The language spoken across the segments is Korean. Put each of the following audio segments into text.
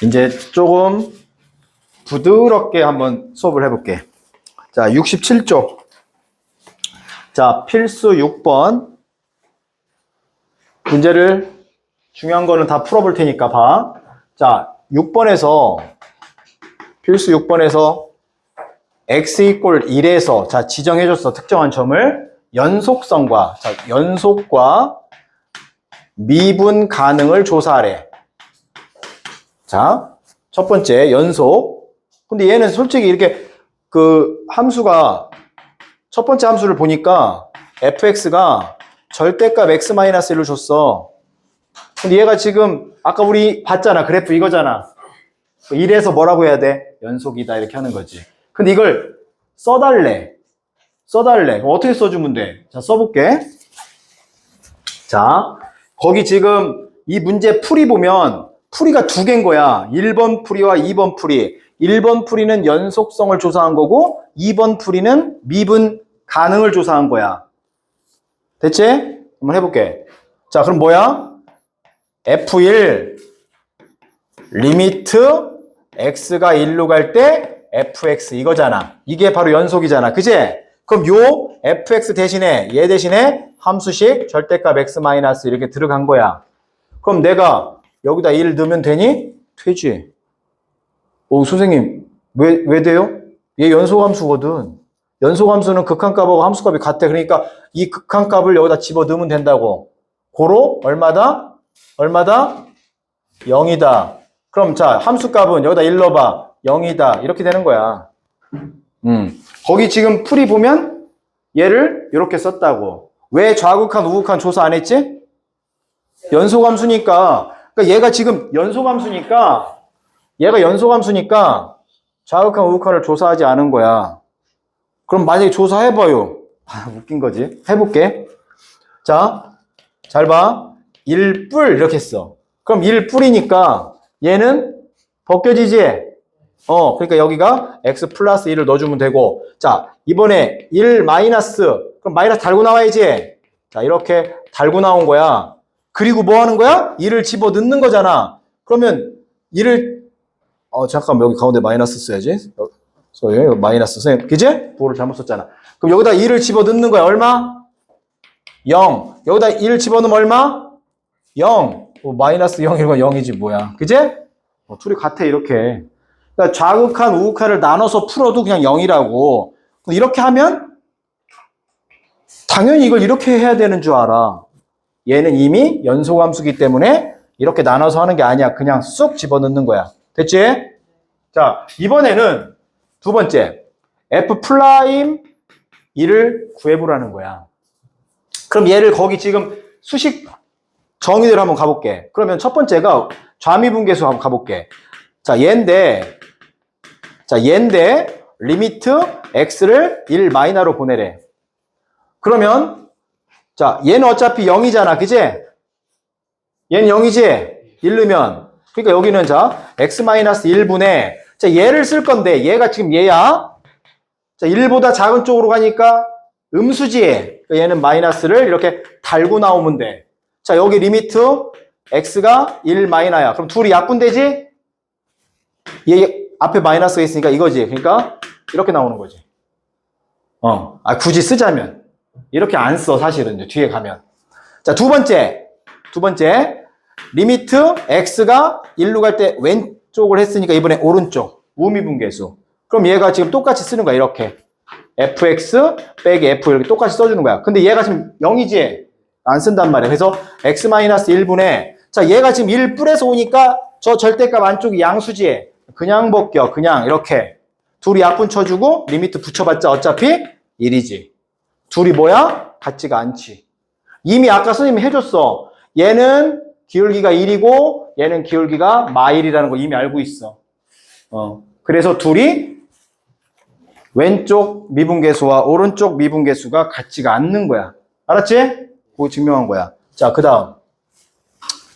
이제 조금 부드럽게 한번 수업을 해볼게. 자, 67쪽. 자, 필수 6번. 문제를, 중요한 거는 다 풀어볼 테니까 봐. 자, 6번에서, 필수 6번에서 x 이꼴 1에서, 자, 지정해줬어. 특정한 점을. 연속성과, 자, 연속과 미분 가능을 조사하래. 자, 첫 번째, 연속. 근데 얘는 솔직히 이렇게 그 함수가, 첫 번째 함수를 보니까 fx가 절대값 x-1을 줬어. 근데 얘가 지금, 아까 우리 봤잖아. 그래프 이거잖아. 1에서 뭐라고 해야 돼? 연속이다. 이렇게 하는 거지. 근데 이걸 써달래. 어떻게 써주면 돼? 자, 써볼게. 자, 거기 지금 이 문제 풀이 보면 풀이가 두 개인 거야. 1번 풀이와 2번 풀이. 1번 풀이는 연속성을 조사한 거고 2번 풀이는 미분 가능을 조사한 거야. 됐지? 한번 해볼게. 자, 그럼 뭐야? F1 리미트 x가 1로 갈 때 fx 이거잖아. 이게 바로 연속이잖아. 그치? 그럼 요 fx 대신에 얘 대신에 함수식 절대값 x 마이너스 이렇게 들어간 거야. 그럼 내가 여기다 1 넣으면 되니? 되지. 오, 선생님, 왜 돼요? 얘 연속함수거든. 연속함수는 극한값하고 함수값이 같아. 그러니까 이 극한값을 여기다 집어 넣으면 된다고. 고로 얼마다? 0이다. 그럼 자, 함수값은 여기다 1 넣어봐. 0이다. 이렇게 되는 거야. 거기 지금 풀이 보면 얘를 이렇게 썼다고. 왜 좌극한, 우극한 조사 안 했지? 연속함수니까. 그러니까 얘가 지금 연속함수니까 좌극한, 우극한을 조사하지 않은 거야. 그럼 만약에 조사해봐요. 웃긴 거지. 해볼게. 자, 잘 봐. 1뿔 이렇게 했어. 그럼 1뿔이니까 얘는 벗겨지지? 그러니까 여기가 x 플러스 1을 넣어주면 되고. 자, 이번에 1 마이너스. 그럼 마이너스 달고 나와야지. 자, 이렇게 달고 나온 거야. 그리고 뭐 하는 거야? 1을 집어 넣는 거잖아. 그러면 1을, 잠깐만, 여기 가운데 마이너스 써야지. 여기 마이너스 써야지. 그지? 부호를 잘못 썼잖아. 그럼 여기다 1을 집어 넣는 거야. 얼마? 0. 여기다 1 집어넣으면 얼마? 0. 마이너스 0이면 0이지 뭐야. 그지? 둘이 같아 이렇게. 그러니까 좌극한 우극한을 나눠서 풀어도 그냥 0이라고. 이렇게 하면 당연히 이걸 이렇게 해야 되는 줄 알아. 얘는 이미 연속함수기 때문에 이렇게 나눠서 하는 게 아니야. 그냥 쑥 집어넣는 거야. 됐지? 자, 이번에는 두 번째 f 프라임 1을 구해보라는 거야. 그럼 얘를 거기 지금 수식 정의대로 한번 가볼게. 그러면 첫 번째가 좌미분계수 한번 가볼게. 자, 얘인데 리미트 x를 1 마이너로 보내래. 그러면 자, 얘는 어차피 0이잖아. 그지? 얘는 0이지? 1 넣으면. 그러니까 여기는 자, x-1분의 자, 얘를 쓸 건데 얘가 지금 얘야. 자, 1보다 작은 쪽으로 가니까 음수지. 그러니까 얘는 마이너스를 이렇게 달고 나오면 돼. 자, 여기 리미트 x가 1 마이너야. 그럼 둘이 약분되지? 얘 앞에 마이너스가 있으니까 이거지. 그러니까 이렇게 나오는 거지. 굳이 쓰자면. 이렇게 안 써, 사실은. 이제 뒤에 가면. 자, 두 번째. 리미트 x가 1로 갈 때 왼쪽을 했으니까 이번에 오른쪽. 우미분계수. 그럼 얘가 지금 똑같이 쓰는 거야, 이렇게. fx 빼기 f 이렇게 똑같이 써주는 거야. 근데 얘가 지금 0이지? 안 쓴단 말이야. 그래서 x-1분의 자, 얘가 지금 1뿔에서 오니까 저 절대값 안쪽이 양수지? 그냥 벗겨. 그냥 이렇게. 둘이 약분 쳐주고 리미트 붙여봤자 어차피 1이지. 둘이 뭐야? 같지가 않지. 이미 아까 선생님이 해줬어. 얘는 기울기가 1이고 얘는 기울기가 마1이라는 거 이미 알고 있어. 그래서 둘이 왼쪽 미분계수와 오른쪽 미분계수가 같지가 않는 거야. 알았지? 그거 증명한 거야. 자, 그 다음.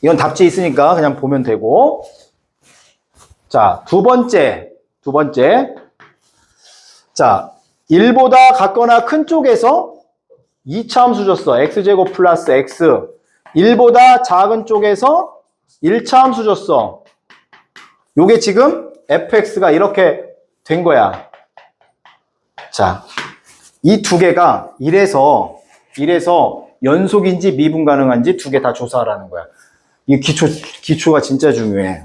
이건 답지 있으니까 그냥 보면 되고. 자, 두 번째. 자, 1보다 같거나 큰 쪽에서 2차 함수 줬어. x제곱 플러스 x. 1보다 작은 쪽에서 1차 함수 줬어. 요게 지금 fx가 이렇게 된 거야. 자, 이 두 개가 이래서 연속인지 미분 가능한지 두 개 다 조사하라는 거야. 이 기초가 진짜 중요해.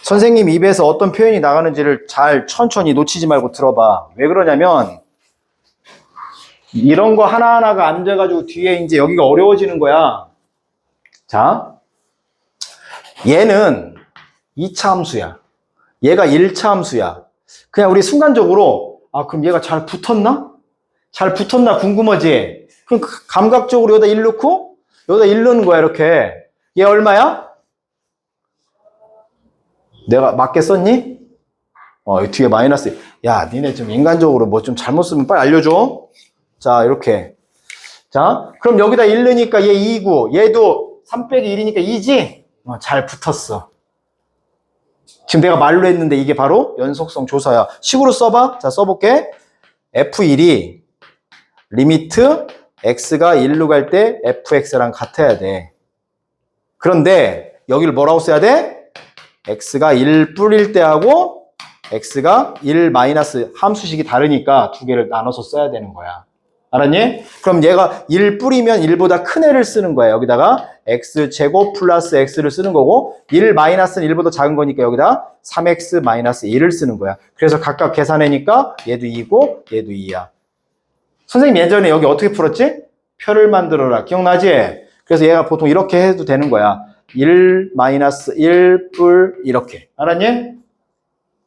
선생님 입에서 어떤 표현이 나가는지를 잘 천천히 놓치지 말고 들어봐. 왜 그러냐면 이런 거 하나하나가 안 돼가지고 뒤에 이제 여기가 어려워지는 거야. 자, 얘는 2차 함수야. 얘가 1차 함수야. 그냥 우리 순간적으로 그럼 얘가 잘 붙었나? 잘 붙었나 궁금하지? 그럼 감각적으로 여기다 1 넣고 여기다 1 넣는 거야 이렇게. 얘 얼마야? 내가 맞게 썼니? 뒤에 마이너스. 야, 니네 좀 인간적으로 뭐 좀 잘못 쓰면 빨리 알려줘. 자, 이렇게. 자, 그럼 여기다 1 넣으니까 얘 2고, 얘도 3 빼기 1이니까 2지? 잘 붙었어. 지금 내가 말로 했는데 이게 바로 연속성 조사야. 식으로 써봐. 자, 써볼게. F1이 리미트 x가 1로 갈 때 fx랑 같아야 돼. 그런데 여기를 뭐라고 써야 돼? x가 1 뿌릴 때하고 x가 1 마이너스 함수식이 다르니까 두 개를 나눠서 써야 되는 거야. 알았니? 그럼 얘가 1 뿌리면 1보다 큰 애를 쓰는 거야. 여기다가 x제곱 플러스 x를 쓰는 거고 1 마이너스는 1보다 작은 거니까 여기다 3x 마이너스 1을 쓰는 거야. 그래서 각각 계산해니까 얘도 2고 얘도 2야. 선생님 예전에 여기 어떻게 풀었지? 표를 만들어라. 기억나지? 그래서 얘가 보통 이렇게 해도 되는 거야. 1 마이너스 1 뿔 이렇게. 알았니?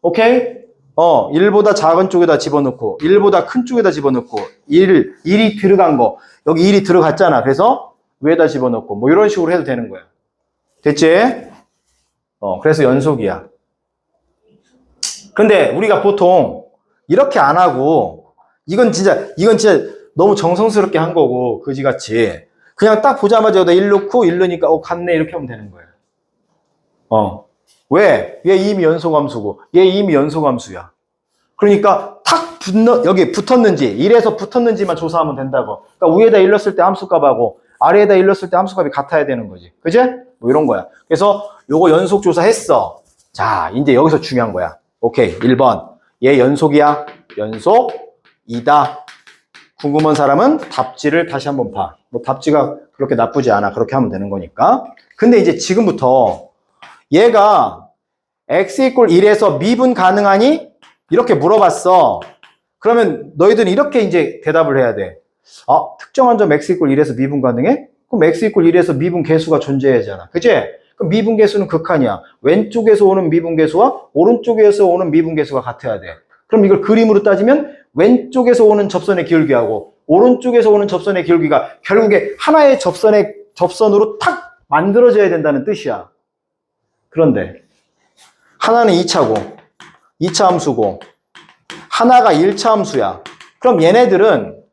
오케이? 1보다 작은 쪽에다 집어넣고 1보다 큰 쪽에다 집어넣고 1이 들어간 거 여기 1이 들어갔잖아. 그래서 위에다 집어넣고 뭐 이런 식으로 해도 되는 거야. 됐지? 그래서 연속이야. 근데 우리가 보통 이렇게 안 하고 이건 진짜 너무 정성스럽게 한 거고 그지같이 그냥 딱 보자마자 여기다 1 넣고 1 넣으니까 같네 이렇게 하면 되는 거야. 왜? 얘 이미 연속함수고 얘 이미 연속함수야. 그러니까 여기 붙었는지 1에서 붙었는지만 조사하면 된다고. 그러니까 위에다 1 넣었을 때 함수값하고 아래에다 1 넣었을 때 함수값이 같아야 되는 거지. 그지? 뭐 이런 거야. 그래서 요거 연속 조사했어. 자, 이제 여기서 중요한 거야. 오케이. 1번. 얘 연속이야. 연속이다. 궁금한 사람은 답지를 다시 한번 봐. 뭐 답지가 그렇게 나쁘지 않아. 그렇게 하면 되는 거니까. 근데 이제 지금부터 얘가 x = 1에서 미분 가능하니? 이렇게 물어봤어. 그러면 너희들은 이렇게 이제 대답을 해야 돼. 특정한 점 x = 1에서 미분 가능해? 그럼 x = 1에서 미분 계수가 존재하잖아. 그치? 그럼 미분 계수는 극한이야. 왼쪽에서 오는 미분 계수와 오른쪽에서 오는 미분 계수가 같아야 돼. 그럼 이걸 그림으로 따지면 왼쪽에서 오는 접선의 기울기하고 오른쪽에서 오는 접선의 기울기가 결국에 하나의 접선으로 탁 만들어져야 된다는 뜻이야. 그런데 하나는 2차고 2차 함수고 하나가 1차 함수야. 그럼 얘네들은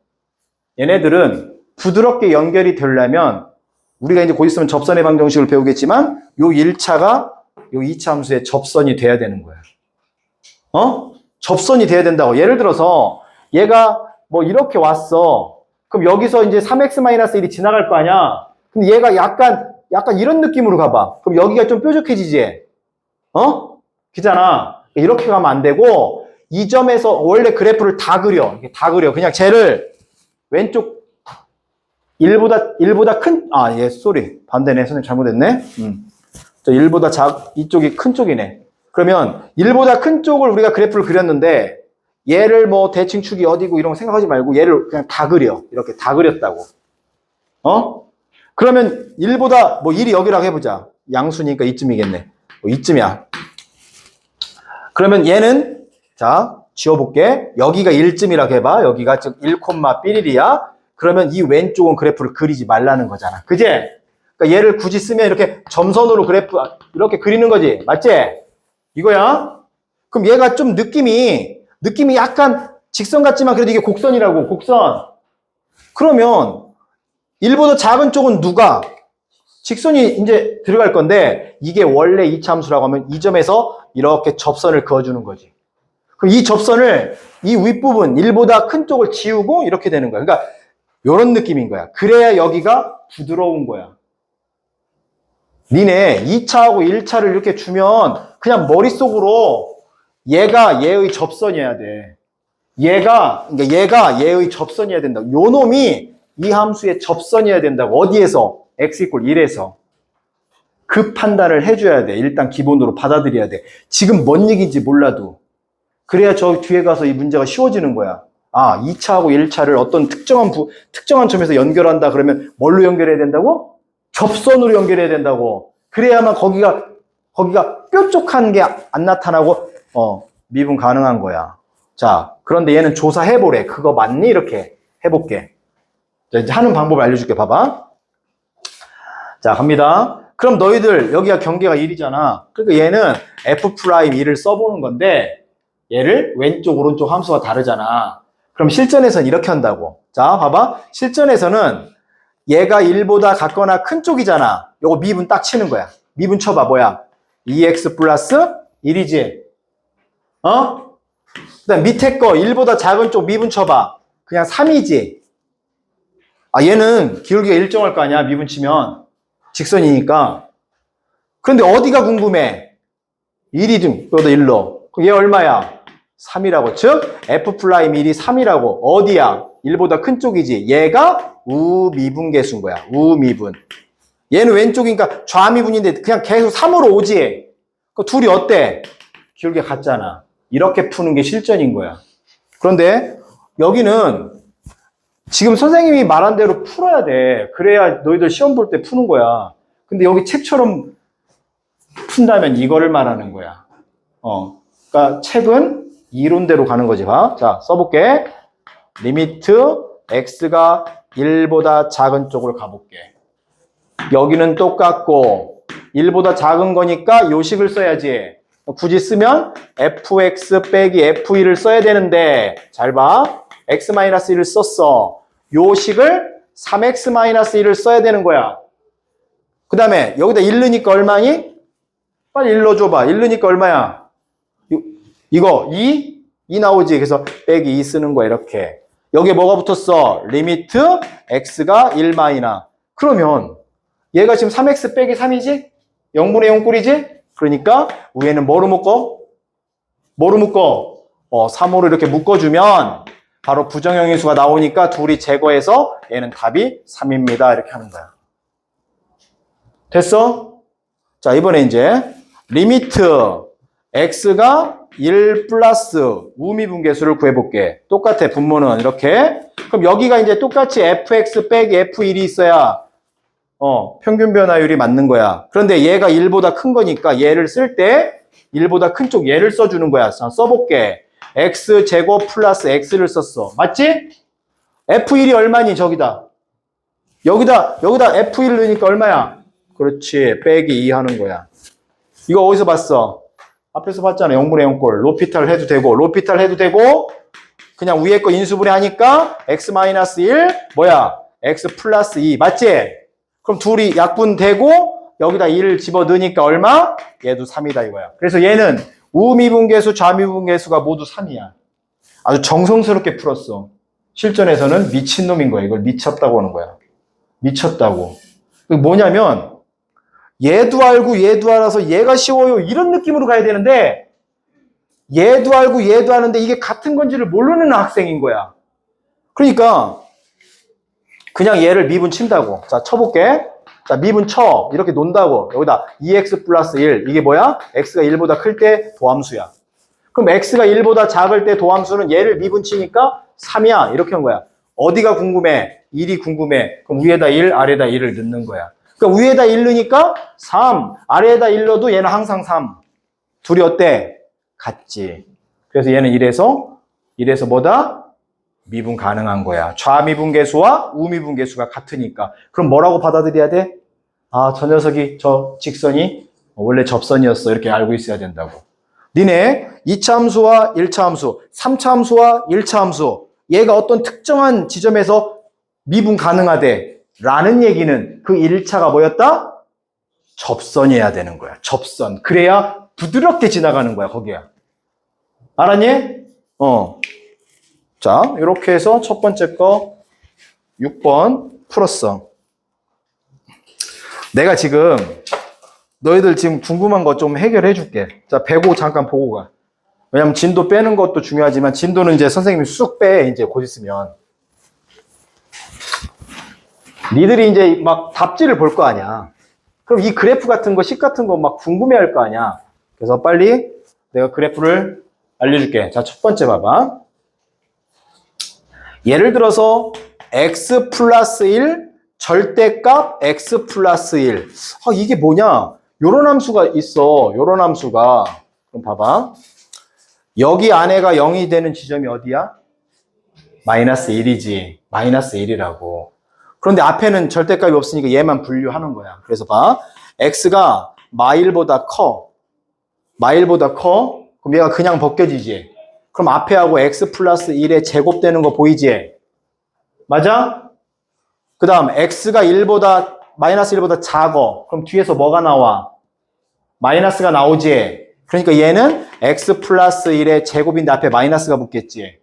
부드럽게 연결이 되려면 우리가 이제 곧 있으면 접선의 방정식을 배우겠지만 요 1차가 요 2차 함수의 접선이 돼야 되는 거야. 접선이 돼야 된다고. 예를 들어서 얘가 뭐 이렇게 왔어. 그럼 여기서 이제 3x-1이 지나갈 거 아니야. 근데 얘가 약간 이런 느낌으로 가봐. 그럼 여기가 좀 뾰족해지지? 그잖아. 이렇게 가면 안 되고 이 점에서 원래 그래프를 다 그려. 그냥 쟤를 왼쪽 1보다 큰 반대네. 선생님 잘못했네. 저 1보다 이쪽이 큰 쪽이네. 그러면 1보다 큰 쪽을 우리가 그래프를 그렸는데 얘를 뭐 대칭축이 어디고 이런 거 생각하지 말고 얘를 그냥 다 그려. 이렇게 다 그렸다고. 그러면 1보다 1이 여기라고 해보자. 양수니까 이쯤이겠네. 이쯤이야. 그러면 얘는 자 지워볼게. 여기가 1쯤이라고 해봐. 여기가 즉 1,1이야. 그러면 이 왼쪽은 그래프를 그리지 말라는 거잖아. 그지? 그러니까 얘를 굳이 쓰면 이렇게 점선으로 그래프 이렇게 그리는 거지. 맞지? 이거야. 그럼 얘가 좀 느낌이 약간 직선 같지만 그래도 이게 곡선이라고. 곡선. 그러면 1보다 작은 쪽은 누가? 직선이 이제 들어갈 건데 이게 원래 2차 함수라고 하면 이 점에서 이렇게 접선을 그어주는 거지. 그럼 이 접선을 이 윗부분 1보다 큰 쪽을 지우고 이렇게 되는 거야. 그러니까 이런 느낌인 거야. 그래야 여기가 부드러운 거야. 니네 2차하고 1차를 이렇게 주면 그냥 머릿속으로 얘가 얘의 접선이어야 돼. 그러니까 얘가 얘의 접선이어야 된다. 요 놈이 이 함수의 접선이어야 된다고. 어디에서? x 이퀄 1에서. 그 판단을 해줘야 돼. 일단 기본으로 받아들여야 돼. 지금 뭔 얘기인지 몰라도. 그래야 저 뒤에 가서 이 문제가 쉬워지는 거야. 아, 2차하고 1차를 어떤 특정한 점에서 연결한다 그러면 뭘로 연결해야 된다고? 접선으로 연결해야 된다고. 그래야만 거기가 뾰족한 게 안 나타나고 미분 가능한 거야. 자, 그런데 얘는 조사해보래. 그거 맞니? 이렇게 해볼게. 자, 이제 하는 방법을 알려줄게. 봐봐. 자, 갑니다. 그럼 너희들 여기가 경계가 1이잖아. 그러니까 얘는 f'1을 써보는 건데 얘를 왼쪽 오른쪽 함수가 다르잖아. 그럼 실전에서는 이렇게 한다고. 자, 봐봐. 실전에서는 얘가 1보다 같거나 큰 쪽이잖아. 요거 미분 딱 치는 거야. 미분 쳐봐. 뭐야? 2x 플러스 1이지. 그다음 밑에 거 1보다 작은 쪽 미분 쳐봐. 그냥 3이지. 아, 얘는 기울기가 일정할 거 아니야. 미분 치면. 직선이니까. 그런데 어디가 궁금해? 1이 등, 여기다 1로. 그럼 얘 얼마야? 3이라고. 즉, f'1이 3이라고. 어디야? 1보다 큰 쪽이지. 얘가 우미분계수인 거야. 우미분. 얘는 왼쪽이니까 좌미분인데 그냥 계속 3으로 오지. 그 둘이 어때? 기울기가 같잖아. 이렇게 푸는 게 실전인 거야. 그런데 여기는 지금 선생님이 말한 대로 풀어야 돼. 그래야 너희들 시험 볼 때 푸는 거야. 근데 여기 책처럼 푼다면 이거를 말하는 거야. 그러니까 책은 이론대로 가는 거지. 봐. 자, 써볼게. 리미트 x가 1보다 작은 쪽으로 가볼게. 여기는 똑같고 1보다 작은 거니까 요식을 써야지. 굳이 쓰면 fx 빼기 f1을 써야 되는데 잘 봐. x-1을 썼어. 요식을 3x-1을 써야 되는 거야. 그 다음에 여기다 1 넣으니까 얼마니? 빨리 1 넣어줘봐. 1 넣으니까 얼마야? 이거 2? 2 나오지. 그래서 빼기 2 쓰는 거야. 이렇게. 여기에 뭐가 붙었어? 리미트 x가 1 마이너. 그러면 얘가 지금 3x 빼기 3이지? 0분의 0 꼴이지? 그러니까 위에는 뭐로 묶어? 3호로 이렇게 묶어주면 바로 부정형의 수가 나오니까 둘이 제거해서 얘는 답이 3입니다. 이렇게 하는 거야. 됐어? 자, 이번에 이제 리미트 x가 1 플러스 우미분계수를 구해볼게. 똑같아. 분모는 이렇게. 그럼 여기가 이제 똑같이 fx 빼기 f1이 있어야 평균 변화율이 맞는 거야. 그런데 얘가 1보다 큰 거니까 얘를 쓸 때 1보다 큰 쪽 얘를 써주는 거야. 자, 써볼게. x제곱 플러스 x를 썼어. 맞지? f1이 얼마니? 저기다. 여기다 f1을 넣으니까 얼마야? 그렇지. 빼기 2 하는 거야. 이거 어디서 봤어? 앞에서 봤잖아. 0분의 0꼴. 로피탈 해도 되고 그냥 위에 거 인수분해 하니까 x-1 뭐야? x 플러스 2 맞지? 그럼 둘이 약분되고 여기다 2를 집어넣으니까 얼마? 얘도 3이다 이거야. 그래서 얘는 우미분계수, 좌미분계수가 모두 3이야. 아주 정성스럽게 풀었어. 실전에서는 미친놈인 거야. 이걸 미쳤다고 하는 거야. 미쳤다고. 뭐냐면 얘도 알고 얘도 알아서 얘가 쉬워요. 이런 느낌으로 가야 되는데 얘도 알고 얘도 아는데 이게 같은 건지를 모르는 학생인 거야. 그러니까 그냥 얘를 미분 친다고. 자, 쳐볼게. 자, 미분 쳐. 이렇게 논다고. 여기다 2x 플러스 1. 이게 뭐야? x가 1보다 클 때 도함수야. 그럼 x가 1보다 작을 때 도함수는 얘를 미분 치니까 3이야. 이렇게 한 거야. 어디가 궁금해? 1이 궁금해. 그럼 위에다 1, 아래에다 1을 넣는 거야. 그러니까 위에다 1 넣으니까 3, 아래에다 1 넣어도 얘는 항상 3. 둘이 어때? 같지. 그래서 얘는 이래서 뭐다? 미분 가능한 거야. 좌미분계수와 우미분계수가 같으니까. 그럼 뭐라고 받아들여야 돼? 아, 저 녀석이, 저 직선이 원래 접선이었어. 이렇게 알고 있어야 된다고. 니네 2차 함수와 1차 함수, 3차 함수와 1차 함수, 얘가 어떤 특정한 지점에서 미분 가능하대. 라는 얘기는 그 1차가 뭐였다? 접선이어야 되는 거야. 접선. 그래야 부드럽게 지나가는 거야, 거기야. 알았니? 자, 이렇게 해서 첫 번째 거 6번 풀었어. 내가 지금 너희들 지금 궁금한 거 좀 해결해 줄게. 자, 배고 잠깐 보고 가. 왜냐면 진도 빼는 것도 중요하지만 진도는 이제 선생님이 쑥 빼, 이제 곧 있으면. 니들이 이제 막 답지를 볼 거 아니야. 그럼 이 그래프 같은 거, 식 같은 거 막 궁금해 할 거 아니야. 그래서 빨리 내가 그래프를 알려줄게. 자, 첫 번째 봐봐. 예를 들어서 x 플러스 1, 절대값 x 플러스 1. 아, 이게 뭐냐? 요런 함수가 있어. 요런 함수가. 그럼 봐봐. 여기 안에가 0이 되는 지점이 어디야? 마이너스 1이지. 마이너스 1이라고. 그런데 앞에는 절대값이 없으니까 얘만 분류하는 거야. 그래서 봐. x가 마일보다 커. 마일보다 커. 그럼 얘가 그냥 벗겨지지. 그럼 앞에하고 x 플러스 1에 제곱되는 거 보이지? 맞아? 그 다음 x가 1보다 마이너스 1보다 작어. 그럼 뒤에서 뭐가 나와? 마이너스가 나오지. 그러니까 얘는 x 플러스 1의 제곱인데 앞에 마이너스가 붙겠지.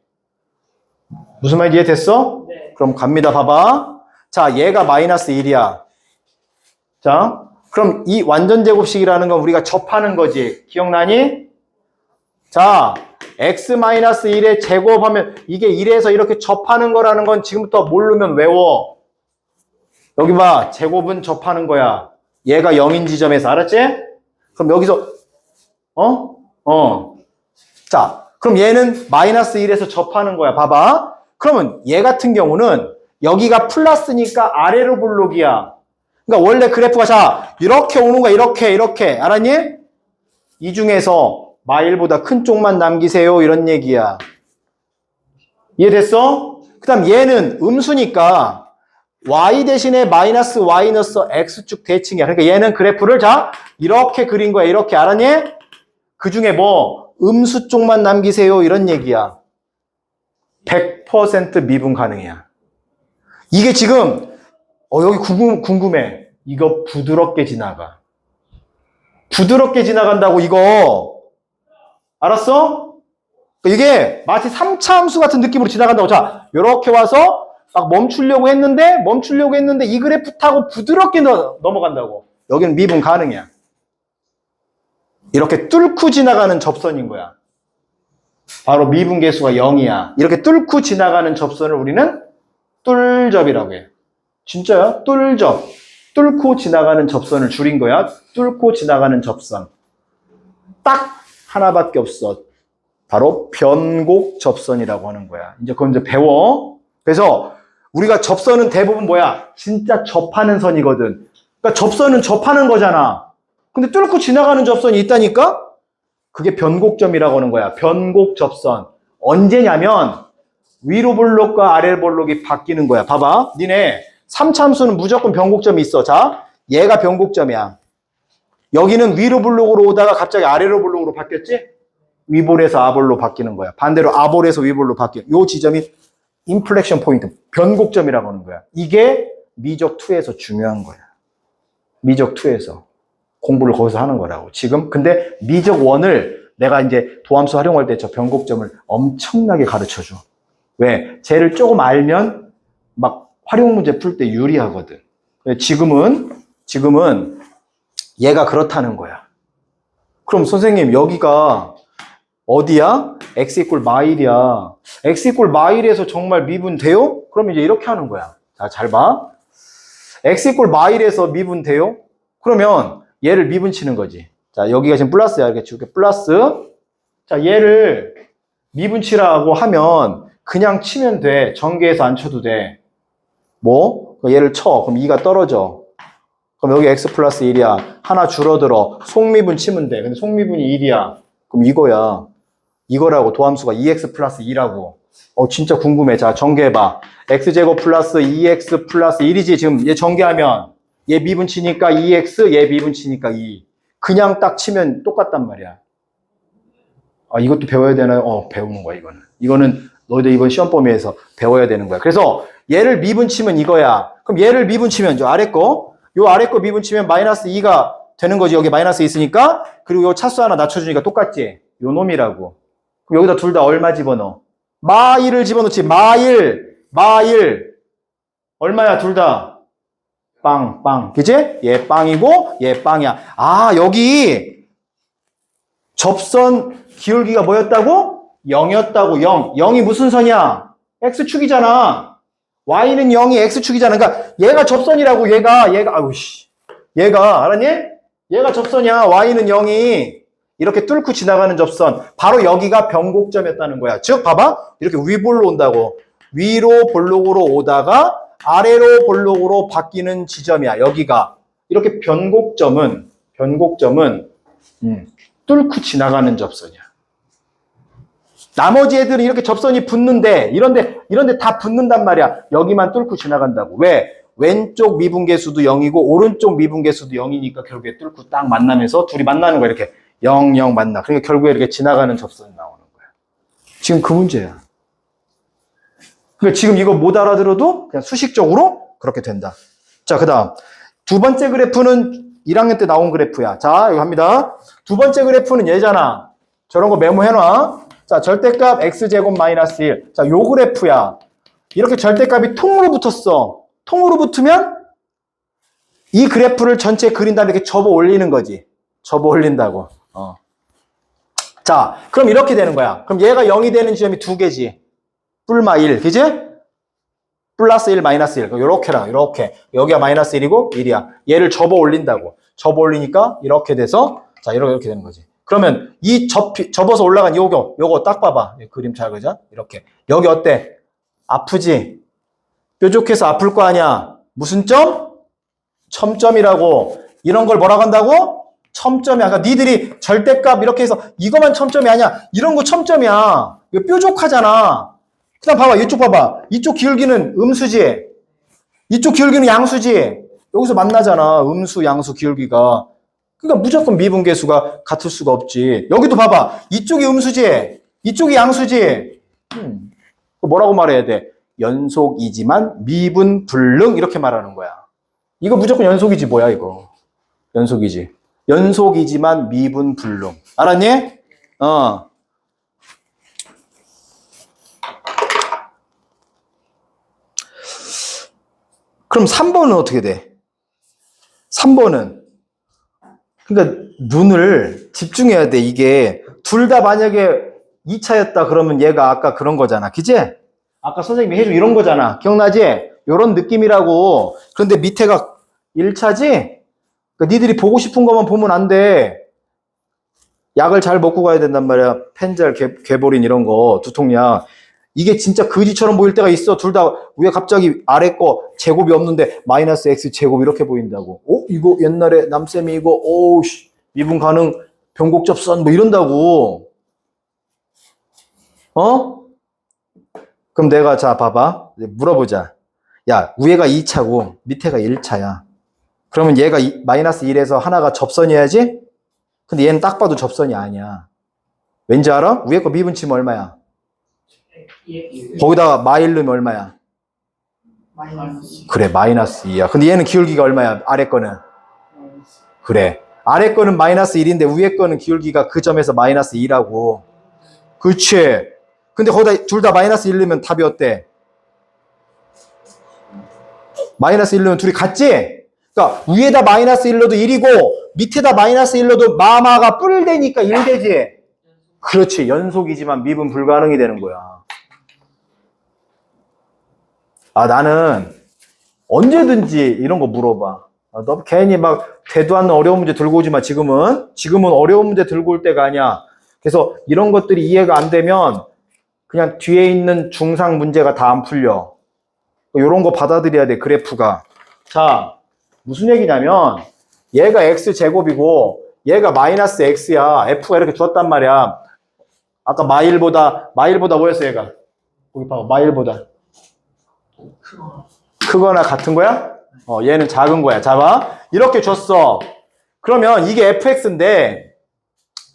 무슨 말인지 이해됐어? 네. 그럼 갑니다. 봐봐. 자, 얘가 마이너스 1이야. 자, 그럼 이 완전 제곱식이라는 건 우리가 접하는 거지. 기억나니? 자, x-1의 제곱하면 이게 1에서 이렇게 접하는 거라는 건 지금부터 모르면 외워. 여기 봐. 제곱은 접하는 거야. 얘가 0인 지점에서. 알았지? 그럼 여기서 자, 그럼 얘는 마이너스 1에서 접하는 거야. 봐봐. 그러면 얘 같은 경우는 여기가 플러스니까 아래로 볼록이야. 그러니까 원래 그래프가 자, 이렇게 오는 거야. 이렇게. 알았니? 이 중에서 마일보다 큰 쪽만 남기세요. 이런 얘기야. 이해됐어? 그 다음 얘는 음수니까 y 대신에 마이너스 y 넣어서 x축 대칭이야. 그러니까 얘는 그래프를 자, 이렇게 그린 거야. 이렇게. 알았니? 그 중에 뭐 음수 쪽만 남기세요. 이런 얘기야. 100% 미분 가능이야. 이게 지금 여기 궁금해. 이거 부드럽게 지나가. 부드럽게 지나간다고 이거. 알았어? 이게 마치 3차 함수 같은 느낌으로 지나간다고. 자, 요렇게 와서 막 멈추려고 했는데 이 그래프 타고 부드럽게 넘어간다고. 여기는 미분 가능이야. 이렇게 뚫고 지나가는 접선인 거야. 바로 미분 계수가 0이야. 이렇게 뚫고 지나가는 접선을 우리는 뚫접이라고 해. 진짜야? 뚫접. 뚫고 지나가는 접선을 줄인 거야. 뚫고 지나가는 접선. 딱 하나밖에 없어. 바로 변곡 접선이라고 하는 거야. 이제 그건 이제 배워. 그래서 우리가 접선은 대부분 뭐야? 진짜 접하는 선이거든. 그러니까 접선은 접하는 거잖아. 근데 뚫고 지나가는 접선이 있다니까? 그게 변곡점이라고 하는 거야. 변곡 접선. 언제냐면 위로 볼록과 아래 볼록이 바뀌는 거야. 봐봐. 니네 3차 함수는 무조건 변곡점이 있어. 자, 얘가 변곡점이야. 여기는 위로 볼록으로 오다가 갑자기 아래로 볼록으로 바뀌었지? 위볼에서 아볼로 바뀌는 거야. 반대로 아볼에서 위볼로 바뀌어. 요 지점이 인플렉션 포인트, 변곡점이라고 하는 거야. 이게 미적 2에서 중요한 거야. 미적 2에서. 공부를 거기서 하는 거라고. 지금 근데 미적 1을 내가 이제 도함수 활용할 때 저 변곡점을 엄청나게 가르쳐 줘. 왜? 쟤를 조금 알면 막 활용 문제 풀 때 유리하거든. 지금은 얘가 그렇다는 거야. 그럼 선생님 여기가 어디야? x 이꼴 마일이야. x 이꼴 마일에서 정말 미분 돼요? 그럼 이제 이렇게 하는 거야. 자, 잘 봐. x 이꼴 마일에서 미분 돼요? 그러면 얘를 미분 치는 거지. 자, 여기가 지금 플러스야. 이렇게 줄게. 플러스. 자, 얘를 미분 치라고 하면 그냥 치면 돼. 전개해서 안 쳐도 돼. 뭐? 얘를 쳐. 그럼 2가 떨어져. 그럼 여기 x 플러스 1이야. 하나 줄어들어. 속미분 치면 돼. 근데 속미분이 1이야. 그럼 이거야. 이거라고. 도함수가 2x 플러스 2라고. 진짜 궁금해. 자, 전개해봐. x제곱 플러스 2x 플러스 1이지. 지금 얘 전개하면 얘 미분 치니까 2x, 얘 미분 치니까 2. 그냥 딱 치면 똑같단 말이야. 이것도 배워야 되나요? 배우는 거야, 이거는. 이거는 너희들 이번 시험 범위에서 배워야 되는 거야. 그래서 얘를 미분 치면 이거야. 그럼 얘를 미분 치면 요 아래 거 미분 치면 마이너스 2가 되는 거지. 여기 마이너스 있으니까. 그리고 요 차수 하나 낮춰주니까 똑같지. 요 놈이라고. 그럼 여기다 둘 다 얼마 집어넣어? 마일을 집어넣지. 마일. 얼마야, 둘 다? 빵. 그지? 얘 빵이고, 얘 빵이야. 아, 여기 접선 기울기가 뭐였다고? 0이었다고, 0. 0이 무슨 선이야? X축이잖아. Y는 0이 X축이잖아. 그러니까 얘가 접선이라고, 얘가, 알았니? 얘가 접선이야. Y는 0이 이렇게 뚫고 지나가는 접선. 바로 여기가 변곡점이었다는 거야. 즉, 봐봐. 이렇게 위볼로 온다고. 위로 볼록으로 오다가 아래로 볼록으로 바뀌는 지점이야. 여기가. 이렇게 변곡점은 뚫고 지나가는 접선이야. 나머지 애들은 이렇게 접선이 붙는데 이런데 다 붙는단 말이야. 여기만 뚫고 지나간다고. 왜? 왼쪽 미분계수도 0이고 오른쪽 미분계수도 0이니까 결국에 뚫고 딱 만나면서 둘이 만나는 거야. 이렇게 0, 0 만나. 그러니까 결국에 이렇게 지나가는 접선이 나오는 거야. 지금 그 문제야. 그러니까 지금 이거 못 알아들어도 그냥 수식적으로 그렇게 된다. 자, 그 다음. 두 번째 그래프는 1학년 때 나온 그래프야. 자, 이거 합니다. 두 번째 그래프는 얘잖아. 저런 거 메모해놔. 자, 절대값 x제곱 마이너스 1. 자, 요 그래프야. 이렇게 절대값이 통으로 붙었어. 통으로 붙으면 이 그래프를 전체 그린 다음에 이렇게 접어 올리는 거지. 접어 올린다고. 자, 그럼 이렇게 되는 거야. 그럼 얘가 0이 되는 지점이 두 개지. 뿔마 1, 그지? 플러스 1, 마이너스 1. 요렇게랑, 요렇게. 여기가 마이너스 1이고 1이야. 얘를 접어 올린다고. 접어 올리니까 이렇게 돼서, 자, 이렇게 되는 거지. 그러면 이 접어서 올라간 요거 딱 봐봐. 그림 잘 그죠? 이렇게. 여기 어때? 아프지? 뾰족해서 아플 거 아니야. 무슨 점? 첨점이라고. 이런 걸 뭐라고 한다고? 첨점이야. 그러니까 니들이 절대값 이렇게 해서 이거만 첨점이 아니야. 이런 거 첨점이야. 이거 뾰족하잖아. 그 다음 봐봐. 이쪽 봐봐. 이쪽 기울기는 음수지. 이쪽 기울기는 양수지. 여기서 만나잖아. 음수, 양수, 기울기가. 그러니까 무조건 미분계수가 같을 수가 없지. 여기도 봐봐. 이쪽이 음수지. 이쪽이 양수지. 뭐라고 말해야 돼? 연속이지만 미분불능 이렇게 말하는 거야. 이거 무조건 연속이지 뭐야 이거. 연속이지. 연속이지만 미분불능. 알았니? 그럼 3번은 어떻게 돼? 3번은 그러니까 눈을 집중해야 돼. 이게 둘 다 만약에 2차였다 그러면 얘가 아까 그런 거잖아. 그지? 아까 선생님이 해준 이런 거잖아. 기억나지? 이런 느낌이라고. 그런데 밑에가 1차지? 그러니까 니들이 보고 싶은 것만 보면 안 돼. 약을 잘 먹고 가야 된단 말이야. 펜젤, 개보린 이런 거, 두통약. 이게 진짜 거지처럼 보일 때가 있어. 둘 다 위에 갑자기 아래 거 제곱이 없는데 마이너스 x 제곱 이렇게 보인다고. 이거 옛날에 남쌤이 이거 미분 가능 변곡접선 뭐 이런다고. 그럼 내가 자 봐봐. 물어보자. 야, 위에가 2차고 밑에가 1차야. 그러면 얘가 마이너스 1에서 하나가 접선이어야지? 근데 얘는 딱 봐도 접선이 아니야. 왠지 알아? 위에 거 미분 치면 얼마야? 거기다가 마일 넣으면 얼마야? 그래, 마이너스 2야. 근데 얘는 기울기가 얼마야? 아래 거는? 그래. 아래 거는 마이너스 1인데 위에 거는 기울기가 그 점에서 마이너스 2라고. 그치. 근데 거기다 둘 다 마이너스 1 넣으면 답이 어때? 마이너스 1 넣으면 둘이 같지? 그러니까 위에다 마이너스 1 넣어도 1이고 밑에다 마이너스 1 넣어도 마마가 뿔되니까 1 되지? 그렇지. 연속이지만 미분 불가능이 되는 거야. 나는 언제든지 이런 거 물어봐. 너 괜히 막 되도 않는 어려운 문제 들고 오지 마. 지금은 어려운 문제 들고 올 때가 아니야. 그래서 이런 것들이 이해가 안 되면 그냥 뒤에 있는 중상 문제가 다 안 풀려. 이런 거 받아들여야 돼. 그래프가. 자, 무슨 얘기냐면 얘가 x제곱이고 얘가 마이너스 x야. f가 이렇게 주었단 말이야. 아까 마일보다 뭐였어 얘가? 거기 봐봐. 마일보다 크거나 같은 거야? 얘는 작은 거야. 잡아. 이렇게 줬어. 그러면 이게 fx인데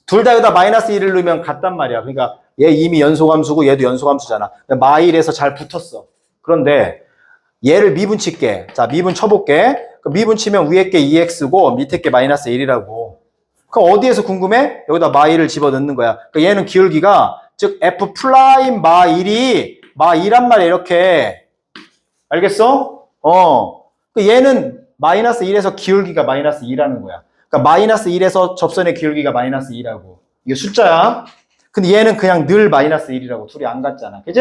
둘 다 여기다 마이너스 1을 넣으면 같단 말이야. 그러니까 얘 이미 연소함수고 얘도 연소함수잖아. 마일에서 잘 붙었어. 그런데 얘를 미분 칠게. 자, 미분 쳐볼게. 미분 치면 위에 게 2x고 밑에 게 마이너스 1이라고. 그럼 어디에서 궁금해? 여기다 마일을 집어넣는 거야. 그러니까 얘는 기울기가 즉 f 플라임 마 1이 마 2란 말이야. 이렇게. 알겠어? 얘는 마이너스 1에서 기울기가 마이너스 2라는 거야. 그러니까 마이너스 1에서 접선의 기울기가 마이너스 2라고. 이게 숫자야. 근데 얘는 그냥 늘 마이너스 1이라고. 둘이 안 같잖아. 그지?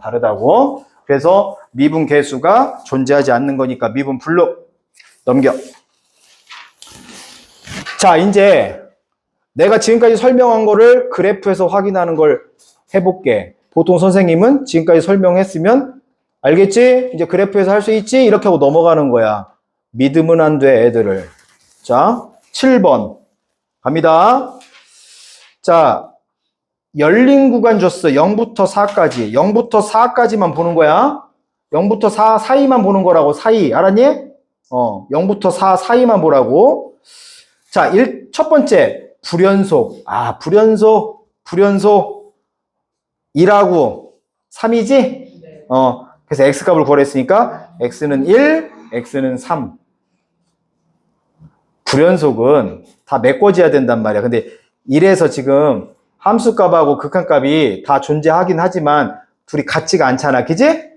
다르다고. 그래서 미분 계수가 존재하지 않는 거니까 미분 불로 넘겨. 자, 이제 내가 지금까지 설명한 거를 그래프에서 확인하는 걸 해볼게. 보통 선생님은 지금까지 설명했으면 알겠지? 이제 그래프에서 할 수 있지? 이렇게 하고 넘어가는 거야. 믿으면 안 돼, 애들을. 자, 7번 갑니다. 자, 열린 구간 줬어. 0부터 4까지. 0부터 4까지만 보는 거야. 0부터 4 사이만 보는 거라고. 사이. 알았니? 0부터 4 사이만 보라고. 자, 첫 번째 불연속. 아, 불연속 2라고 3이지? 그래서 x값을 구하랬으니까 x는 1, x는 3. 불연속은 다 메꿔져야 된단 말이야. 근데 1에서 지금 함수값하고 극한값이 다 존재하긴 하지만 둘이 같지가 않잖아. 그지?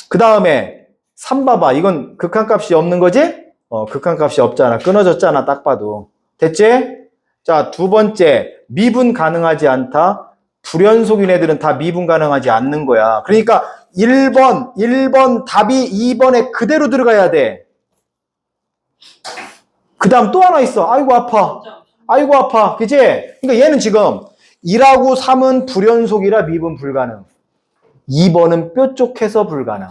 그 다음에 3 봐봐. 이건 극한값이 없는 거지? 극한값이 없잖아. 끊어졌잖아. 딱 봐도. 됐지? 자, 두 번째. 미분 가능하지 않다. 불연속인 애들은 다 미분 가능하지 않는 거야. 그러니까 1번 답이 2번에 그대로 들어가야 돼. 그 다음 또 하나 있어. 아이고 아파. 아이고 아파. 그치? 그러니까 얘는 지금 1하고 3은 불연속이라 미분 불가능. 2번은 뾰족해서 불가능.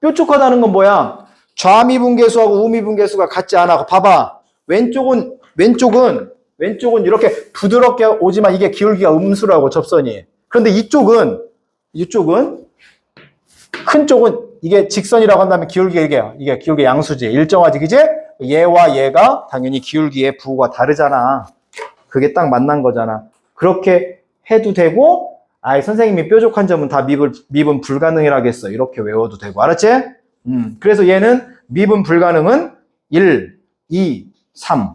뾰족하다는 건 뭐야? 좌미분계수하고 우미분계수가 같지 않아. 봐봐. 왼쪽은 이렇게 부드럽게 오지만 이게 기울기가 음수라고 접선이. 그런데 이쪽은 큰 쪽은 이게 직선이라고 한다면 기울기가 이게 기울기 양수지. 일정하지. 그지? 얘와 얘가 당연히 기울기의 부호가 다르잖아. 그게 딱 만난 거잖아. 그렇게 해도 되고, 선생님이 뾰족한 점은 다 미분 불가능이라겠어. 이렇게 외워도 되고. 알았지? 그래서 얘는 미분 불가능은 1, 2, 3.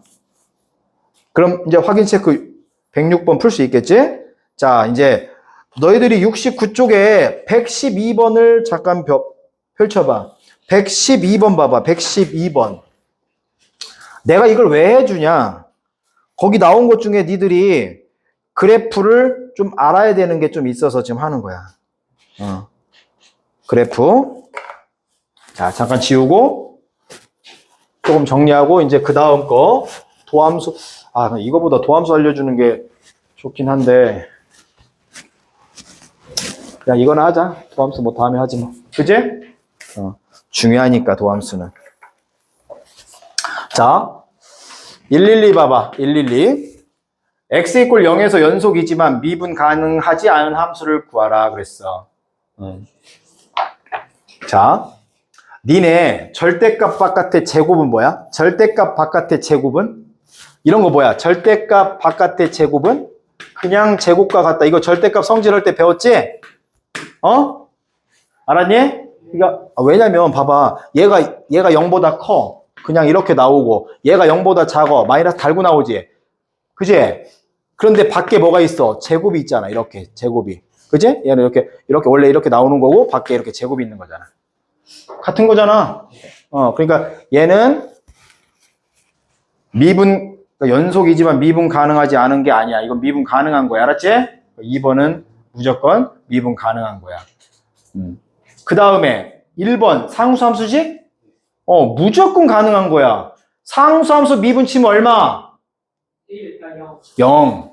그럼 이제 확인 체크 106번 풀 수 있겠지? 자, 이제 너희들이 69쪽에 112번을 잠깐 펼쳐봐. 112번 봐봐. 112번. 내가 이걸 왜 해주냐? 거기 나온 것 중에 니들이 그래프를 좀 알아야 되는 게 좀 있어서 지금 하는 거야. 그래프. 자, 잠깐 지우고 조금 정리하고 이제 그 다음 거 도함수. 이거보다 도함수 알려주는 게 좋긴 한데 그냥 이거나 하자. 도함수 뭐 다음에 하지 뭐. 그지? 중요하니까 도함수는. 자, 112 봐봐. 112. x = 0에서 연속이지만 미분 가능하지 않은 함수를 구하라 그랬어. 자, 니네 절대값 바깥의 제곱은 뭐야? 절대값 바깥의 제곱은? 이런 거 뭐야? 절대값 바깥의 제곱은? 그냥 제곱과 같다. 이거 절대값 성질할 때 배웠지? 알았니? 그러니까 왜냐면 봐봐. 얘가 0보다 커. 그냥 이렇게 나오고 얘가 0보다 작아. 마이너스 달고 나오지. 그지? 그런데 밖에 뭐가 있어? 제곱이 있잖아. 이렇게 제곱이. 그지? 얘는 이렇게 원래 이렇게 나오는 거고 밖에 이렇게 제곱이 있는 거잖아. 같은 거잖아. 그러니까 얘는 미분 연속이지만 미분 가능하지 않은 게 아니야. 이건 미분 가능한 거야. 알았지? 2번은 무조건 미분 가능한 거야. 그 다음에 1번 상수함수지? 무조건 가능한 거야. 상수함수 미분 치면 얼마? 0.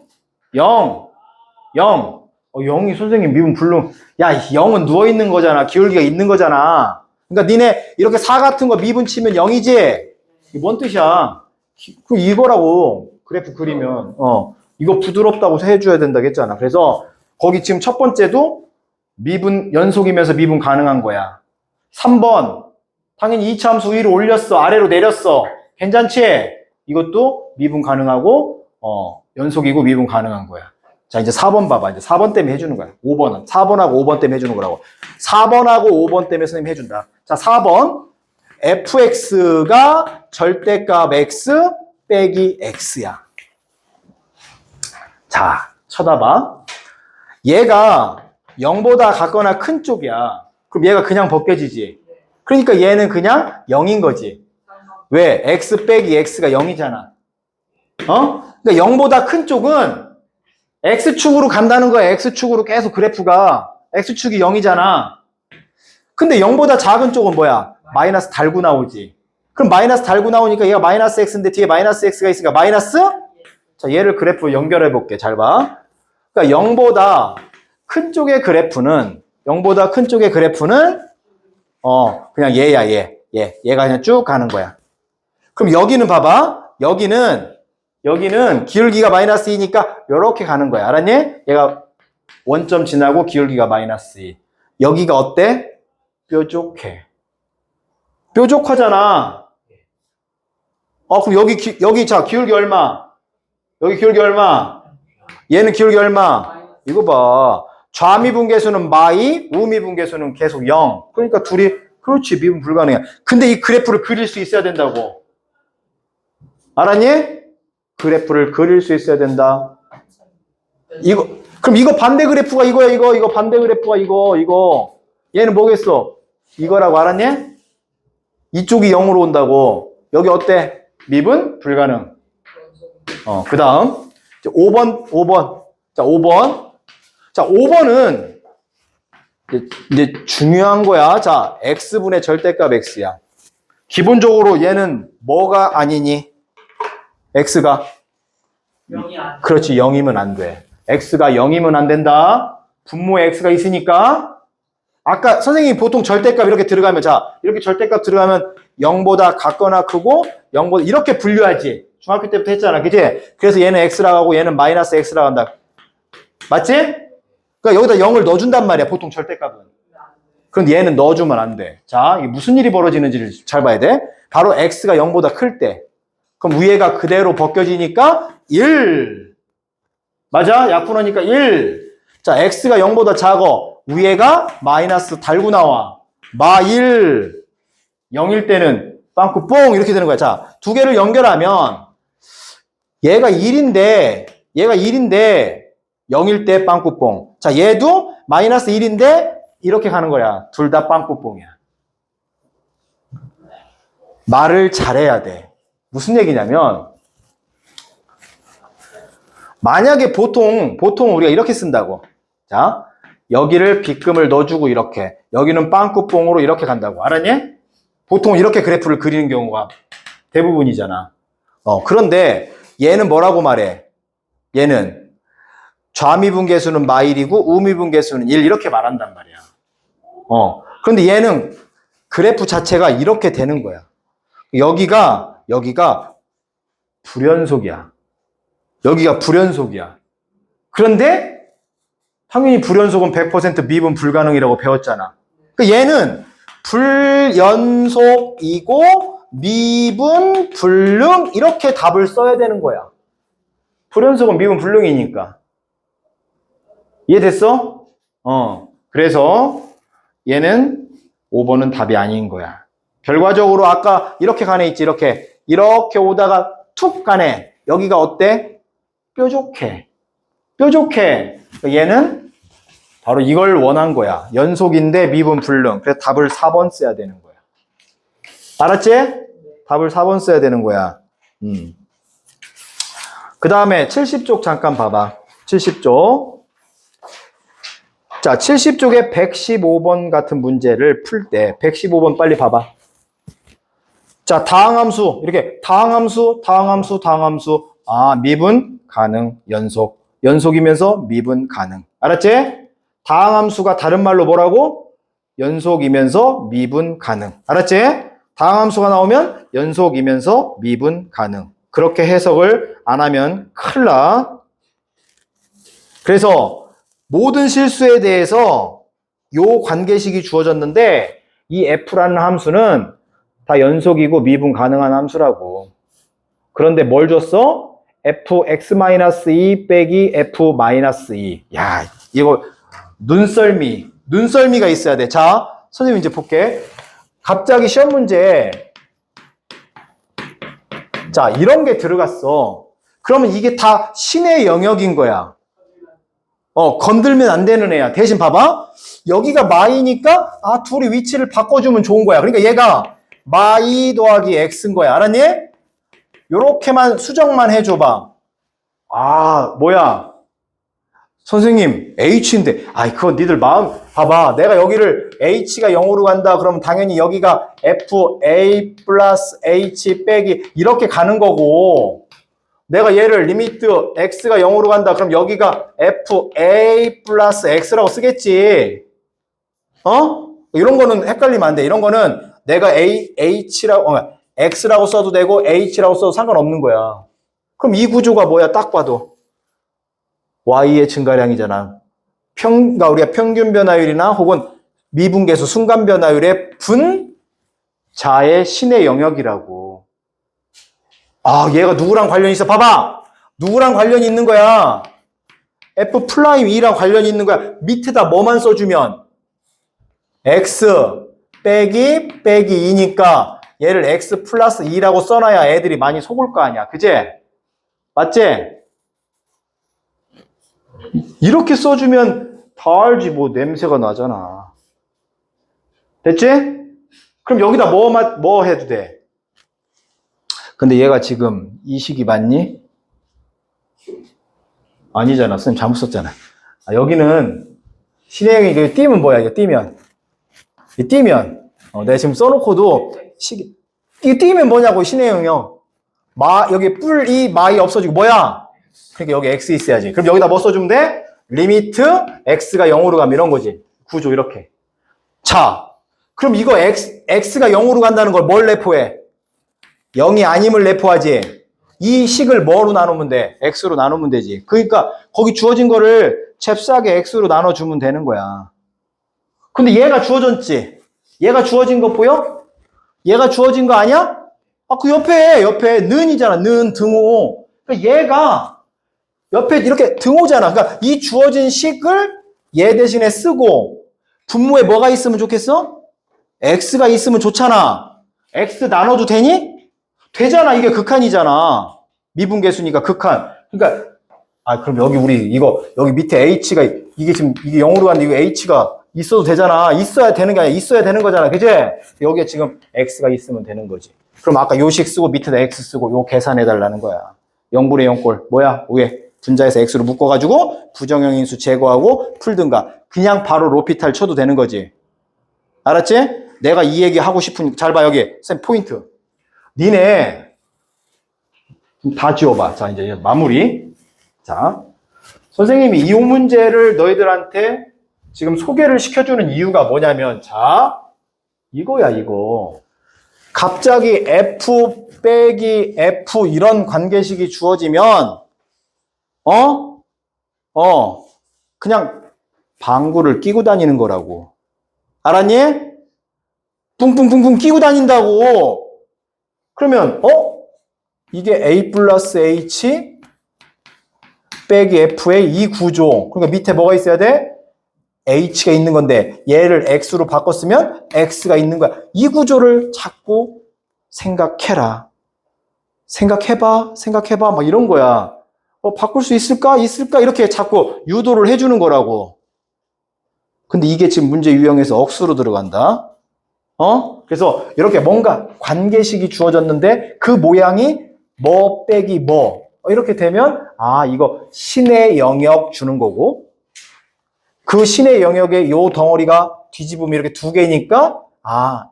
0이 선생님 미분 불능. 야, 0은 누워있는 거잖아. 기울기가 있는 거잖아. 그러니까 니네 이렇게 4 같은 거 미분 치면 0이지? 이게 뭔 뜻이야? 이거라고 그래프 그리면 이거 부드럽다고 해줘야 된다고 했잖아. 그래서 거기 지금 첫 번째도 미분 연속이면서 미분 가능한 거야. 3번 당연히 2차 함수 위로 올렸어. 아래로 내렸어. 괜찮지? 이것도 미분 가능하고 연속이고 미분 가능한 거야. 자, 이제 4번 봐봐. 이제 4번 때문에 해주는 거야. 5번은 4번하고 5번 때문에 해주는 거라고. 4번하고 5번 때문에 선생님 해준다. 자, 4번 fx가 절대값 x 빼기 x야. 자, 쳐다봐. 얘가 0보다 같거나 큰 쪽이야. 그럼 얘가 그냥 벗겨지지. 그러니까 얘는 그냥 0인 거지. 왜? x 빼기 x가 0이잖아. 그러니까 0보다 큰 쪽은 x축으로 간다는 거야. x축으로 계속 그래프가. x축이 0이잖아. 근데 0보다 작은 쪽은 뭐야? 마이너스 달고 나오지. 그럼 마이너스 달고 나오니까 얘가 마이너스 x인데 뒤에 마이너스 x가 있으니까 마이너스? 자, 얘를 그래프 연결해 볼게. 잘 봐. 그러니까 0보다 큰 쪽의 그래프는 그냥 얘야, 얘. 얘가 그냥 쭉 가는 거야. 그럼 여기는 봐봐. 여기는 기울기가 마이너스 2니까 이렇게 가는 거야. 알았니? 얘가 원점 지나고 기울기가 마이너스 2. 여기가 어때? 뾰족해. 뾰족하잖아. 그럼 여기 자, 기울기 얼마? 여기 기울기 얼마? 얘는 기울기 얼마? 이거 봐. 좌미분계수는 마이, 우미분계수는 계속 0. 그러니까 둘이, 그렇지, 미분 불가능해. 근데 이 그래프를 그릴 수 있어야 된다고. 알았니? 그래프를 그릴 수 있어야 된다. 그럼 이거 반대 그래프가 이거야, 이거 반대 그래프가 이거. 얘는 뭐겠어? 이거라고 알았니? 이쪽이 0으로 온다고. 여기 어때? 미분 불가능. 그 다음 5번. 자, 5번. 자, 5번은 이제 중요한 거야. 자, x분의 절대값 x야. 기본적으로 얘는 뭐가 아니니? x가 0이 안 그렇지, 0이면 안 돼. x가 0이면 안 된다. 분모에 x가 있으니까. 아까 선생님이 보통 절대값 이렇게 들어가면, 자, 이렇게 절대값 들어가면 0보다 같거나 크고 0보다 이렇게 분류하지. 중학교 때부터 했잖아. 그치? 그래서 얘는 x라고 하고 얘는 마이너스 x라고 한다. 맞지? 그러니까 여기다 0을 넣어준단 말이야. 보통 절대값은. 그런데 얘는 넣어주면 안 돼. 자, 이게 무슨 일이 벌어지는지를 잘 봐야 돼. 바로 x가 0보다 클 때. 그럼 위에가 그대로 벗겨지니까 1. 맞아? 약분하니까 1. 자, x가 0보다 작어. 위에가 마이너스 달고 나와. 마 1. 0일 때는 빵꾸 뽕 이렇게 되는 거야. 자, 두 개를 연결하면 얘가 1인데 0일 때 빵꾸 뽕. 자, 얘도 마이너스 1인데 이렇게 가는 거야. 둘 다 빵꾸 뽕이야. 말을 잘해야 돼. 무슨 얘기냐면 만약에 보통 우리가 이렇게 쓴다고. 자, 여기를 빗금을 넣어주고 이렇게. 여기는 빵꾸뽕으로 이렇게 간다고. 알았니? 보통 이렇게 그래프를 그리는 경우가 대부분이잖아. 그런데 얘는 뭐라고 말해? 얘는 좌미분계수는 마일이고 우미분계수는 1 이렇게 말한단 말이야. 그런데 얘는 그래프 자체가 이렇게 되는 거야. 여기가 불연속이야. 여기가 불연속이야. 그런데 당연히 불연속은 100% 미분 불가능이라고 배웠잖아. 그러니까 얘는 불연속이고 미분 불능 이렇게 답을 써야 되는 거야. 불연속은 미분 불능이니까. 이해됐어? 그래서 얘는 5번은 답이 아닌 거야. 결과적으로 아까 이렇게 가네 있지. 이렇게 오다가 툭 가네. 여기가 어때? 뾰족해. 얘는 바로 이걸 원한 거야. 연속인데 미분 불능. 그래서 답을 4번 써야 되는 거야. 알았지? 답을 4번 써야 되는 거야. 그 다음에 70쪽 잠깐 봐봐. 70쪽. 자, 70쪽에 115번 같은 문제를 풀 때 115번 빨리 봐봐. 자, 다항함수. 이렇게 다항함수. 미분 가능 연속. 연속이면서 미분 가능. 알았지? 다항함수가 다른 말로 뭐라고? 연속이면서 미분 가능. 알았지? 다항함수가 나오면 연속이면서 미분 가능. 그렇게 해석을 안 하면 큰일 나. 그래서 모든 실수에 대해서 요 관계식이 주어졌는데 이 f라는 함수는 다 연속이고 미분 가능한 함수라고. 그런데 뭘 줬어? fx-2 빼기 f-2. 야, 이거 눈썰미가 있어야 돼. 자, 선생님 이제 볼게. 갑자기 시험 문제에 자, 이런 게 들어갔어. 그러면 이게 다 신의 영역인 거야. 건들면 안 되는 애야. 대신 봐봐. 여기가 마이니까, 둘이 위치를 바꿔주면 좋은 거야. 그러니까 얘가 마이 더하기 x인 거야. 알았니? 요렇게만 수정만 해줘봐. 뭐야. 선생님, h인데. 그건 니들 마음, 봐봐. 내가 여기를 h가 0으로 간다. 그러면 당연히 여기가 fa 플러스 h 빼기 이렇게 가는 거고, 내가 얘를 리미트 x가 0으로 간다. 그럼 여기가 fa 플러스 x라고 쓰겠지. 이런 거는 헷갈리면 안 돼. 이런 거는 내가 x라고 써도 되고 h라고 써도 상관없는 거야. 그럼 이 구조가 뭐야? 딱 봐도 y의 증가량이잖아. 그러니까 우리가 평균 변화율이나 혹은 미분계수 순간 변화율의 분자의 신의 영역이라고. 얘가 누구랑 관련이 있어? 봐봐. 누구랑 관련이 있는 거야? F'E랑 관련이 있는 거야. 밑에다 뭐만 써주면 X 빼기 2니까 얘를 X 플러스 2라고 써놔야 애들이 많이 속을 거 아니야. 그제? 맞지? 이렇게 써주면 다 알지. 뭐 냄새가 나잖아. 됐지? 그럼 여기다 뭐 해도 돼? 근데 얘가 지금 이 식이 맞니? 아니잖아. 선생님 잘못 썼잖아. 여기는 신혜영이 이거 띄면 뭐야? 이거 띄면. 내가 지금 써놓고도 이거 띄면 뭐냐고 신혜영이요. 여기 뿔이 마이 없어지고 뭐야? 그러니까 여기 x 있어야지. 그럼 여기다 뭐 써주면 돼? 리미트 x가 0으로 가면 이런 거지. 구조 이렇게. 자, 그럼 이거 x가 0으로 간다는 걸 뭘 내포해? 0이 아님을 내포하지. 이 식을 뭐로 나누면 돼? x로 나누면 되지. 그러니까 거기 주어진 거를 잽싸게 x로 나눠주면 되는 거야. 근데 얘가 주어졌지? 얘가 주어진 거 보여? 얘가 주어진 거 아니야? 그 옆에 는이잖아. 는, 등호. 그러니까 얘가 옆에 이렇게 등호잖아. 그러니까 이 주어진 식을 얘 대신에 쓰고 분모에 뭐가 있으면 좋겠어? x가 있으면 좋잖아. x 나눠도 되니? 되잖아. 이게 극한이잖아. 미분계수니까 극한. 그러니까 그럼 여기 우리 여기 밑에 h가 이게 지금 이게 0으로 갔는데 이거 h가 있어도 되잖아. 있어야 되는 게 아니라 있어야 되는 거잖아. 그제? 여기에 지금 x가 있으면 되는 거지. 그럼 아까 요식 쓰고 밑에다 x 쓰고 요 계산해 달라는 거야. 0분의 0꼴. 뭐야? 위에 분자에서 x로 묶어가지고 부정형인수 제거하고 풀든가. 그냥 바로 로피탈 쳐도 되는 거지. 알았지? 내가 이 얘기 하고 싶으니까 잘 봐. 여기 쌤 포인트. 니네 다 지워봐. 자, 이제 마무리. 자, 선생님이 이 문제를 너희들한테 지금 소개를 시켜주는 이유가 뭐냐면, 자, 이거야, 이거. 갑자기 F 빼기 F 이런 관계식이 주어지면, 그냥 방구를 끼고 다니는 거라고. 알았니? 뿡뿡뿡뿡 끼고 다닌다고. 그러면, 이게 A 플러스 H 빼기 F의 이 구조. 그러니까 밑에 뭐가 있어야 돼? H가 있는 건데 얘를 X로 바꿨으면 X가 있는 거야. 이 구조를 자꾸 생각해라. 생각해봐. 막 이런 거야. 바꿀 수 있을까? 이렇게 자꾸 유도를 해주는 거라고. 근데 이게 지금 문제 유형에서 억수로 들어간다. 그래서 이렇게 뭔가 관계식이 주어졌는데 그 모양이 뭐 빼기 뭐. 이렇게 되면 이거 신의 영역 주는 거고 그 신의 영역에 요 덩어리가 뒤집으면 이렇게 두 개니까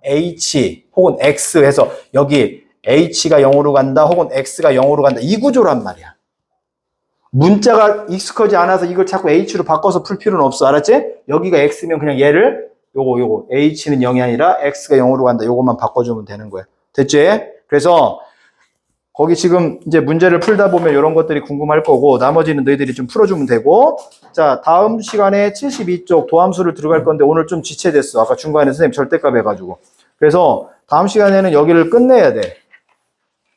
H 혹은 X 해서 여기 H가 0으로 간다 혹은 X가 0으로 간다 이 구조란 말이야. 문자가 익숙하지 않아서 이걸 자꾸 H로 바꿔서 풀 필요는 없어. 알았지? 여기가 X면 그냥 얘를 요거 H는 0이 아니라 X가 0으로 간다. 요것만 바꿔주면 되는 거야. 됐지? 그래서 거기 지금 이제 문제를 풀다 보면 이런 것들이 궁금할 거고 나머지는 너희들이 좀 풀어주면 되고 자 다음 시간에 72쪽 도함수를 들어갈 건데 오늘 좀 지체됐어. 아까 중간에 선생님 절대값 해가지고 그래서 다음 시간에는 여기를 끝내야 돼.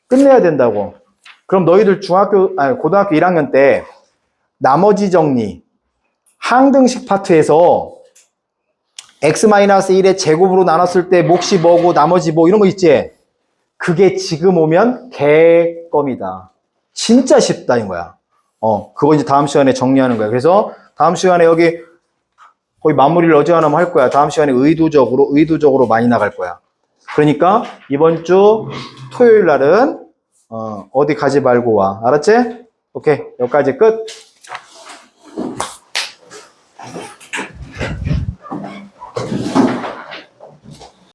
끝내야 된다고. 그럼 너희들 고등학교 1학년 때 나머지 정리 항등식 파트에서 x-1의 제곱으로 나눴을 때 몫이 뭐고 나머지 뭐 이런 거 있지? 그게 지금 오면 개껌이다. 진짜 쉽다, 인 거야. 그거 이제 다음 시간에 정리하는 거야. 그래서 다음 시간에 여기 거의 마무리를 어지간하면 할 거야. 다음 시간에 의도적으로 많이 나갈 거야. 그러니까 이번 주 토요일 날은 어디 가지 말고 와. 알았지? 오케이. 여기까지 끝.